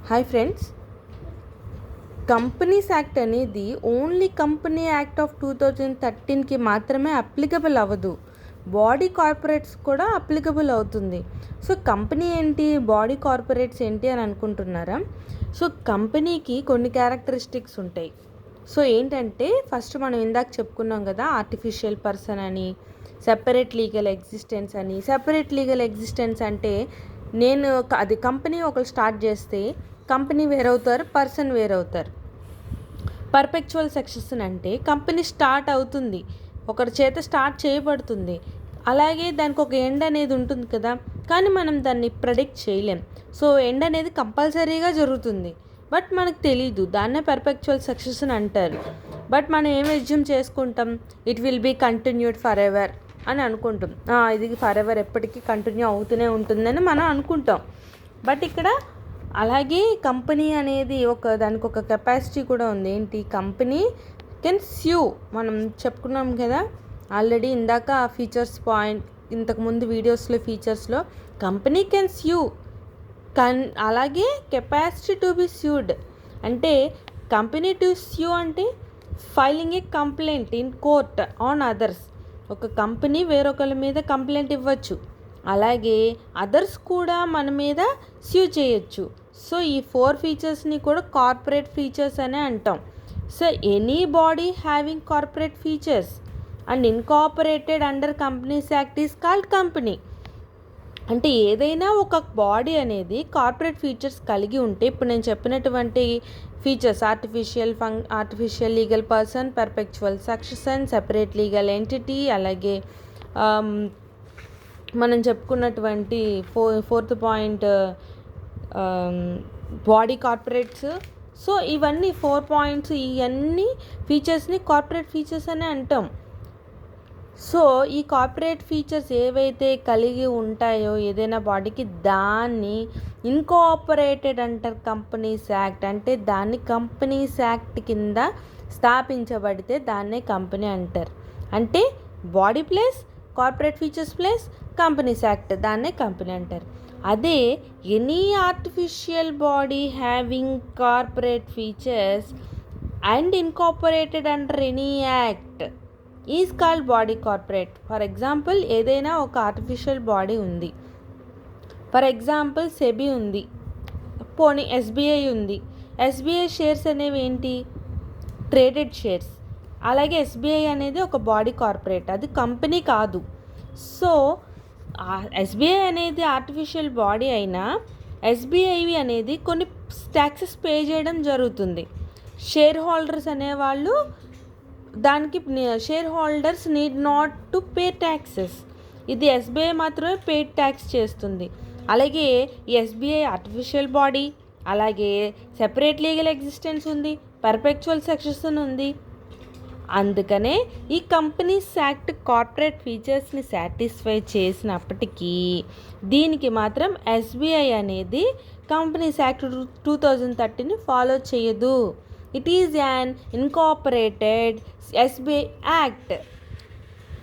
Hi friends, companies act అనేది only company act of 2013కి మాత్రమే applicable అవ్వదు. బాడీ కార్పొరేట్స్ కూడా అప్లికబుల్ అవుతుంది. సో కంపెనీ ఏంటి, బాడీ కార్పొరేట్స్ ఏంటి అని అనుకుంటున్నారా? సో కంపెనీకి కొన్ని క్యారెక్టరిస్టిక్స్ ఉంటాయి. సో ఏంటంటే ఫస్ట్ మనం ఇందాక చెప్పుకున్నాం కదా, ఆర్టిఫిషియల్ పర్సన్ అని, సెపరేట్ లీగల్ ఎగ్జిస్టెన్స్ అని. సెపరేట్ లీగల్ ఎగ్జిస్టెన్స్ అంటే అది కంపెనీ ఒకరు స్టార్ట్ చేస్తే కంపెనీ వేరవుతారు, పర్సన్ వేరవుతారు. పర్పెక్చువల్ సక్సెషన్ అంటే కంపెనీ స్టార్ట్ అవుతుంది, ఒకరి చేత స్టార్ట్ చేయబడుతుంది, అలాగే దానికి ఒక ఎండ్ అనేది ఉంటుంది కదా, కానీ మనం దాన్ని ప్రెడిక్ట్ చేయలేం. సో ఎండ్ అనేది కంపల్సరీగా జరుగుతుంది, బట్ మనకు తెలీదు. దాన్నే పర్పెక్చువల్ సక్సెషన్ అంటారు. బట్ మనం ఏం ఎజ్యూమ్ చేసుకుంటాం, it will be continued forever అని అనుకుంటాం. ఇది ఫర్ ఎవర్ ఎప్పటికీ కంటిన్యూ అవుతూనే ఉంటుందని మనం అనుకుంటాం. బట్ ఇక్కడ అలాగే కంపెనీ అనేది దానికి ఒక కెపాసిటీ కూడా ఉంది. ఏంటి, కంపెనీ కెన్ స్యూ. మనం చెప్పుకున్నాం కదా ఆల్రెడీ ఇందాక ఫీచర్స్ పాయింట్, ఇంతకుముందు వీడియోస్లో ఫీచర్స్లో కంపెనీ కెన్ స్యూ. అలాగే కెపాసిటీ టు బి స్యూడ్ అంటే కంపెనీ టు స్యూ అంటే filing A complaint in court on others. ఒక కంపెనీ వేరొకరి మీద కంప్లైంట్ ఇవ్వచ్చు, అలాగే అదర్స్ కూడా మన మీద స్యూ చేయొచ్చు. సో ఈ 4 ఫీచర్స్ని కూడా కార్పొరేట్ ఫీచర్స్ అనే అంటాం. So any body having corporate features and incorporated under companies act is called company. అంటే ఏదైనా ఒక బాడీ అనేది కార్పొరేట్ ఫీచర్స్ కలిగి ఉంటే, ఇప్పుడు నేను చెప్పినటువంటి features artificial legal person, perpetual succession, separate legal entity, అలాగే మనం చెప్పుకున్నటువంటి fourth point body corporates. So ఇవన్నీ 4 పాయింట్స్, ఇవన్నీ ఫీచర్స్ని కార్పొరేట్ ఫీచర్స్ అనే అంటాం. సో ఈ కార్పొరేట్ ఫీచర్స్ ఏవైతే కలిగి ఉంటాయో ఏదైనా బాడీకి, దాన్ని ఇన్కార్పొరేటెడ్ అంటారు కంపెనీస్ యాక్ట్. అంటే దాన్ని కంపెనీస్ యాక్ట్ కింద స్థాపించబడితే దాన్నే కంపెనీ అంటారు. అంటే body plus corporate features plus companies act, దాన్నే కంపెనీ అంటారు. అదే any artificial body having corporate features and incorporated under any act is called body corporate. For example, ఏదైనా ఒక ఆర్టిఫిషియల్ బాడీ ఉంది. ఫర్ ఎగ్జాంపుల్ సెబీ ఉంది, పోనీ ఎస్బీఐ ఉంది. SBI shares అనేవి ఏంటి, ట్రేడెడ్ షేర్స్. అలాగే ఎస్బీఐ అనేది ఒక బాడీ కార్పొరేట్, అది కంపెనీ కాదు. సో ఎస్బీఐ అనేది ఆర్టిఫిషియల్ బాడీ అయినా ఎస్బీఐ అనేది కొన్ని ట్యాక్సెస్ పే చేయడం జరుగుతుంది. షేర్ హోల్డర్స్ అనేవాళ్ళు దానికి, share holders need not to pay taxes. ఇది ఎస్బీఐ మాత్రమే పే ట్యాక్స్ చేస్తుంది. అలాగే ఈ ఎస్బీఐ ఆర్టిఫిషియల్ బాడీ, అలాగే సెపరేట్ లీగల్ ఎగ్జిస్టెన్స్ ఉంది, పర్పెక్చువల్ సక్సెషన్ ఉంది. అందుకనే ఈ కంపెనీస్ యాక్ట్ కార్పొరేట్ ఫీచర్స్ని సాటిస్ఫై చేసినప్పటికీ దీనికి మాత్రం ఎస్బీఐ అనేది కంపెనీస్ యాక్ట్ 2013ని ఫాలో చేయదు. It is an incorporated SBI act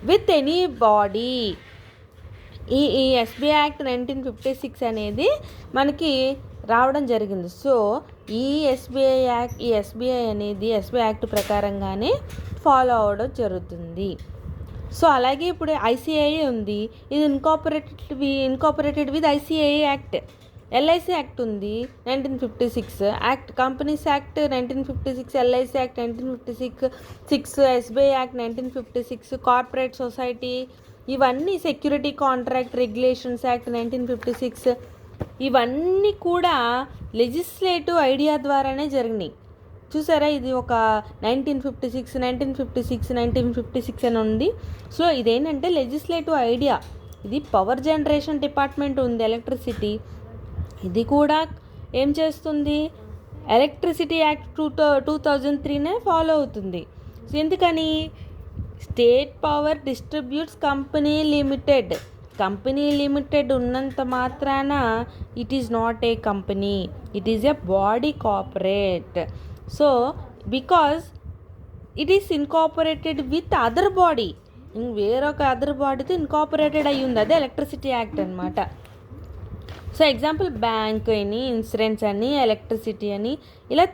with any body. ఈ ఎస్బీఐ యాక్ట్ 1956 అనేది మనకి రావడం జరిగింది. సో ఈ ఎస్బీఐ యాక్ట్ ప్రకారంగానే ఫాలో అవ్వడం జరుగుతుంది. సో అలాగే ఇప్పుడు ఐసిఐఏ ఉంది, ఇది incorporated with ICAI act. LIC act ఉంది 1956, act companies act 1956, LIC act 1956, SBI act 1956, corporate society, ఇవన్నీ సెక్యూరిటీ కాంట్రాక్ట్ రెగ్యులేషన్స్ యాక్ట్ 1956, ఇవన్నీ కూడా లెజిస్లేటివ్ ఐడియా ద్వారానే జరిగినాయి. చూసారా, ఇది ఒక 1956 అని ఉంది. సో ఇదేంటంటే లెజిస్లేటివ్ ఐడియా. ఇది పవర్ జనరేషన్ డిపార్ట్మెంట్ ఉంది, ఎలక్ట్రిసిటీ, ఇది కూడా ఏం చేస్తుంది, ఎలక్ట్రిసిటీ యాక్ట్ 2003నే ఫాలో అవుతుంది. సో ఎందుకని, state power distributes company limited ఉన్నంత మాత్రాన it is not a company, it is a body corporate. So because it is incorporated with other body, వేరొక అదర్ బాడీతో ఇన్కార్పొరేటెడ్ అయ్యి ఉంది, అదే ఎలక్ట్రిసిటీ యాక్ట్ అనమాట. So example bank అని, insurance అని, electricity అని, ఇలా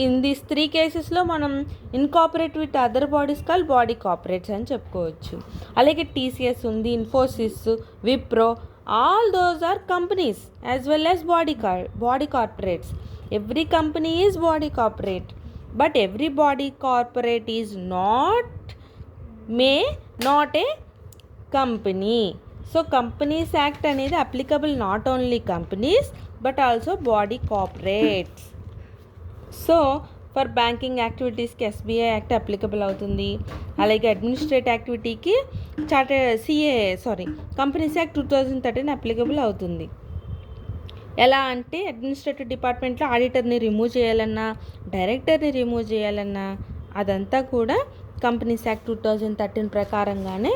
ఇన్ దీస్ 3 కేసెస్లో మనం incorporate with other bodies call body corporates అని చెప్పుకోవచ్చు. అలాగే టీసీఎస్ ఉంది, Infosys, Wipro, all those are companies as well as body corporates. Every company is body corporate, but every body corporate is not a company. So companies act అనేది applicable not only companies but also body corporates. So for banking యాక్టివిటీస్కి SBI act applicable అవుతుంది. అలాగే administrative యాక్టివిటీకి companies act 2013 applicable అవుతుంది. ఎలా అంటే administrative డిపార్ట్మెంట్లో ఆడిటర్ని remove చేయాలన్నా, డైరెక్టర్ని రిమూవ్ చేయాలన్నా అదంతా కూడా కంపెనీస్ యాక్ట్ 2013 ప్రకారంగానే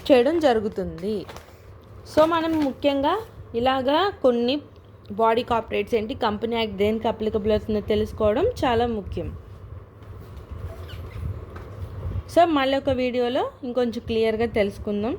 చేయడం జరుగుతుంది. సో మనం ముఖ్యంగా ఇలాగా కొన్ని బాడీ కార్పొరేట్స్ ఏంటి, కంపెనీ యాక్ట్ దేనికి అప్లికబుల్ అవుతుందో తెలుసుకోవడం చాలా ముఖ్యం. సో మళ్ళీ ఒక వీడియోలో ఇంకొంచెం క్లియర్గా తెలుసుకుందాం.